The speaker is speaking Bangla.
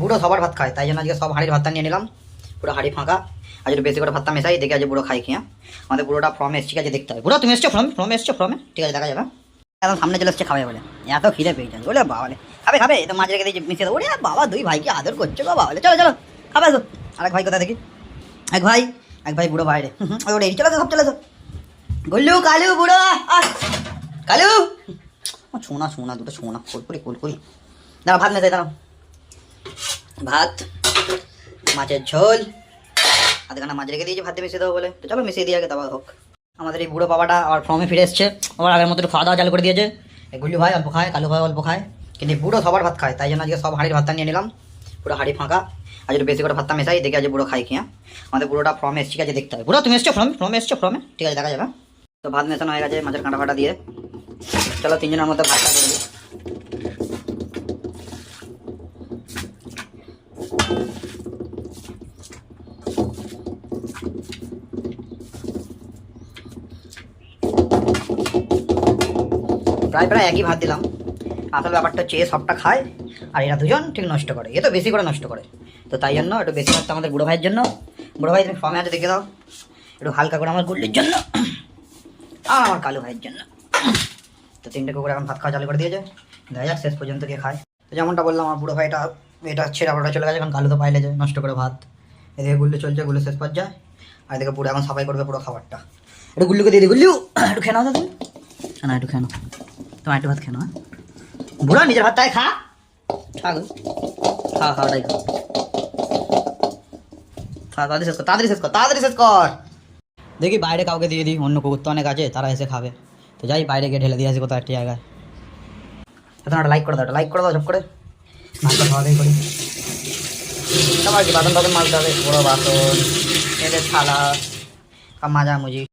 বুড়ো সবার ভাত খায়, তাই জন্য আজকে সব হাঁড়ির ভাতটা নিয়ে নিলাম, পুরো হাঁড়ি ফাঁকা। আজ একটু বেশি করে ভাতটা মেশাই, দেখে আজ বুড়ো খাই কি। আমাদের বুড়োটা ফর্মে এসছে, ঠিক আছে দেখতে হবে। বুড়ো তুমি এসছো ফর্মে এসছো ফর্মে, ঠিক আছে দেখা যাবে। একদম সামনে চলে এসছে খাবে বলে, এত খিদে পেয়েছে বলে বাবা বলে খাবে খাবে, তো মাঝে রেখে দিয়ে মিশিয়ে দেবো। ওরে বাবা দুই ভাইকে আদর করছো গো বাবা, চলো চলো খাবে আসো। আরেক ভাই কোথায় দেখি, এক ভাই বুড়ো বাইরে, ওরে চলে সব চলে এসো। গুল্লু কালু বুড়ো কালু, শোনা দুটো শোনা কুলকুরি দাঁড়া, ভাত মেশাই দাঁড়াও। ভাত মাছের ঝোল, আধখানা মাছ রেখে দিয়েছি ভাতে মিশিয়ে দেবো বলে, তো চলো মিশিয়ে দিয়ে আগে তারপর হোক। আমাদের এই বুড়ো বাবাটা আবার ফর্মে ফিরে এসছে, আবার আগের মতো একটু খাওয়া দাওয়া চালু করে দিয়েছে। এই গুল্লু ভাই অল্প খায়, কালু ভাই অল্প খায়, কিন্তু এই বুড়ো সবার ভাত খায়, তাই জন্য আজকে সব হাঁড়ির ভাতটা নিয়ে নিলাম, পুরো হাঁড়ি ফাঁকা। আজ একটু বেশি করে ভাতটা মেশাই, দেখে আজ বুড়ো খাই কি। আমাদের বুড়োটা ফর্মে এসছে, ঠিক আছে দেখতে হবে। বুড়ো তুমি এসছো ফর্মে এসছো ফর্মে, ঠিক আছে দেখা যাবে। তো ভাত মেশানো হয়ে গেছে মাছের কাঁটা ফাটা দিয়ে, চলো তিনজনের মধ্যে ভাতটা করে দিই। প্রায় একই ভাত দিলাম। আসল ব্যাপারটা হচ্ছে এ সবটা খায় আর এরা দুজন ঠিক নষ্ট করে, এ তো বেশি করে নষ্ট করে, তো তাই জন্য একটু বেশি ভাতটা আমাদের বুড়ো ভাইয়ের জন্য। বুড়ো ভাই তুমি ফর্মে আছে দেখে দাও, একটু হালকা করে আমার গুল্লির জন্য আর আমার কালু ভাইয়ের জন্য। তো তিনটে কুকুর এখন ভাত খাওয়া চালু করে দিয়েছে, দেখা যাক শেষ পর্যন্ত কে খায়। তো যেমনটা বললাম আমার বুড়ো ভাইটা এটা ছেড়ে আবার চলে গেছে, কারণ কালু তো পাইলে যায় নষ্ট করে ভাত। এদিকে গুল্লু চলছে, গুল্লু শেষ পর্যায়ে, আর এদিকে পুরো এখন সাফাই করবে পুরো খাবারটা। একটু গুল্লুকে দিয়ে দিই, গুল্লু একটু খেয়ে নাও তো তুমি, না একটু খেয়ে নাও, তোমার একটু ভাত খেয়ে নাও। বুড়া নিজের ভাতটাই খা, খাওয়াটাই খা, তাড়াতাড়ি শেষ কর। দেখি বাইরে কাউকে দিয়ে দিই, অন্য কুকুর তো অনেক আছে, তারা এসে খাবে। তো যাই বাইরে গিয়ে ঢেলে দিয়ে আসি কোথাও একটা জায়গায়। এখন একটা লাইক করে দাও ঝপ করে, ভাতটা খাওয়া দাওয়াই করি। আমার কি বাসন মাজতে হবে, বড়ো বাসন, এদের থালা মাজামুজি।